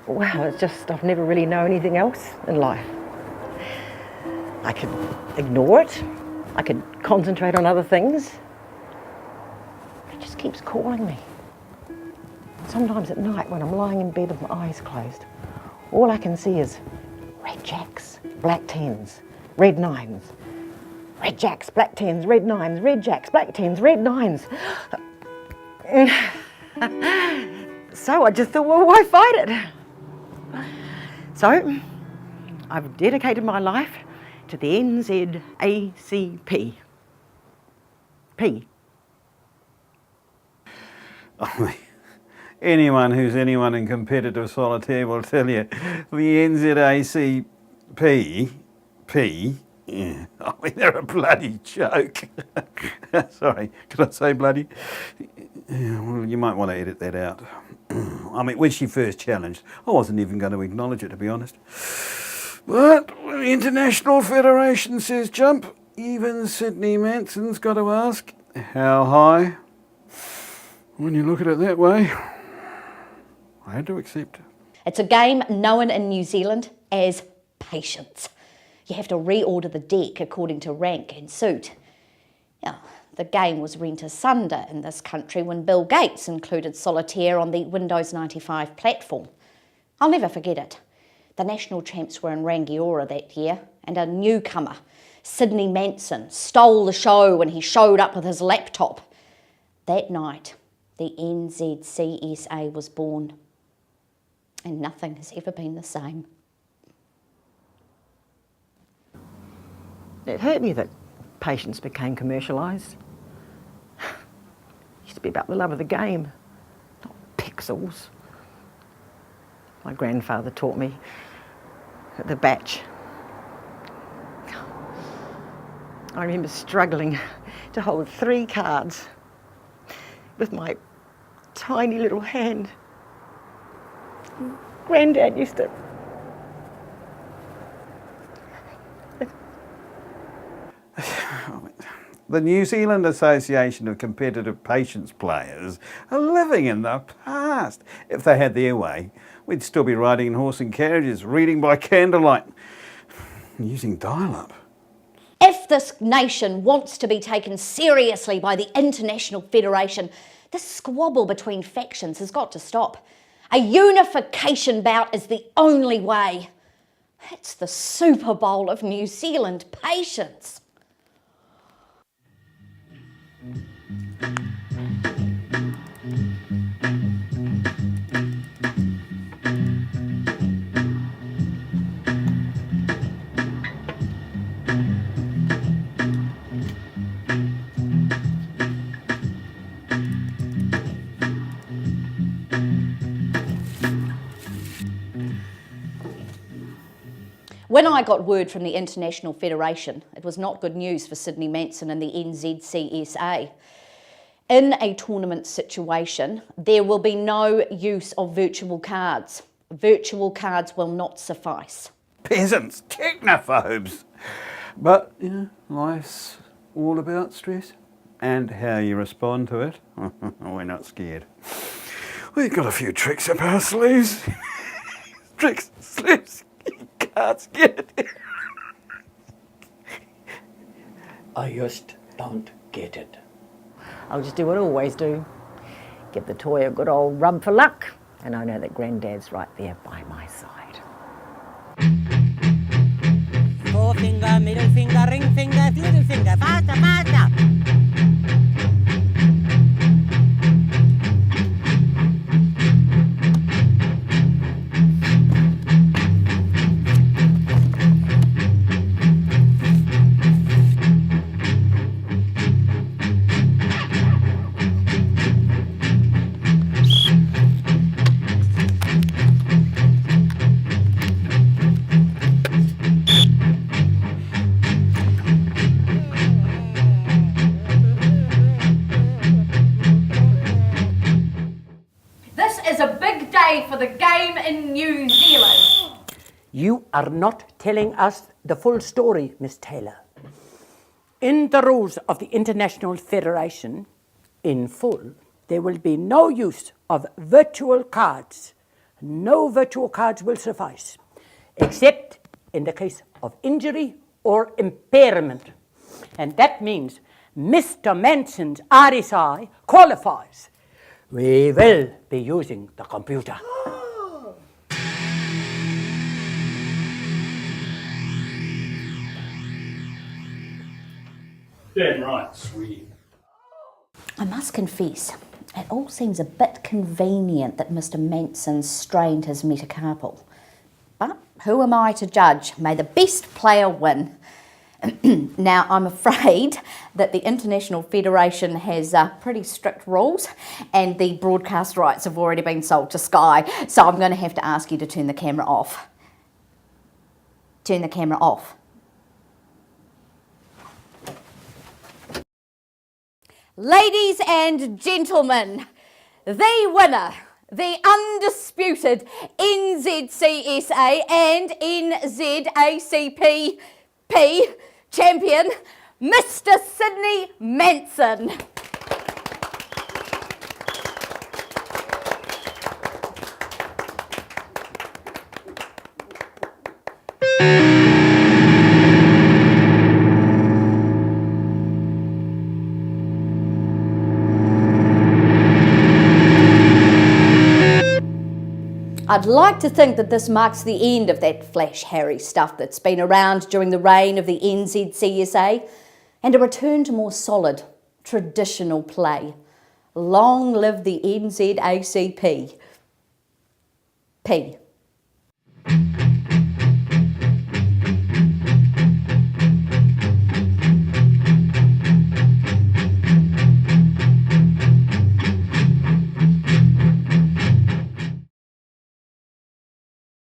Well, it's just I've never really known anything else in life. I could ignore it. I could concentrate on other things. It just keeps calling me. Sometimes at night when I'm lying in bed with my eyes closed, all I can see is red jacks, black tens, red nines. Red jacks, black tens, red nines, red jacks, black tens, red nines. So I just thought, well, why fight it? So I've dedicated my life to the NZACP. P. Anyone who's anyone in competitive solitaire will tell you the NZACP, yeah, I mean, they're a bloody joke. Sorry, could I say bloody? Yeah, well, you might want to edit that out. I mean, when she first challenged, I wasn't even going to acknowledge it, to be honest. But when the International Federation says jump, even Sydney Manson's got to ask, how high? When you look at it that way, I had to accept. It's a game known in New Zealand as patience. You have to reorder the deck according to rank and suit. Yeah, the game was rent asunder in this country when Bill Gates included solitaire on the Windows 95 platform. I'll never forget it. The national champs were in Rangiora that year, and a newcomer, Sydney Manson, stole the show when he showed up with his laptop. That night, the NZCSA was born, and nothing has ever been the same. It hurt me that patience became commercialised. It used to be about the love of the game, not pixels. My grandfather taught me at the batch. I remember struggling to hold 3 cards with my tiny little hand. Granddad used to... The New Zealand Association of Competitive Patience Players are living in the past. If they had their way, we'd still be riding in horse and carriages, reading by candlelight, using dial-up. If this nation wants to be taken seriously by the International Federation, this squabble between factions has got to stop. A unification bout is the only way. It's the Super Bowl of New Zealand patience. When I got word from the International Federation, it was not good news for Sydney Manson and the NZCSA. In a tournament situation, there will be no use of virtual cards. Virtual cards will not suffice. Peasants, technophobes. But, you know, life's all about stress and how you respond to it. We're not scared. We've got a few tricks up our sleeves. Tricks, slips. Can't get it. I just don't get it. I'll just do what I always do. Give the toy a good old rub for luck, and I know that Granddad's right there by my side. Forefinger, middle finger, ring finger, little finger, faster, faster. For the game in New Zealand. You are not telling us the full story, Miss Taylor. In the rules of the International Federation, in full, there will be no use of virtual cards. no virtual cards will suffice, except in the case of injury or impairment. And that means Mr. Manson's RSI qualifies. We will be using the computer. Damn right, sweet. I must confess, it all seems a bit convenient that Mr. Manson strained his metacarpal. But who am I to judge? May the best player win. Now, I'm afraid that the International Federation has pretty strict rules and the broadcast rights have already been sold to Sky, so I'm going to have to ask you to turn the camera off. Turn the camera off. Ladies and gentlemen, the winner, the undisputed NZCSA and NZACP champion, Mr. Sydney Manson. I'd like to think that this marks the end of that Flash Harry stuff that's been around during the reign of the NZCSA and a return to more solid, traditional play. Long live the NZACP. P.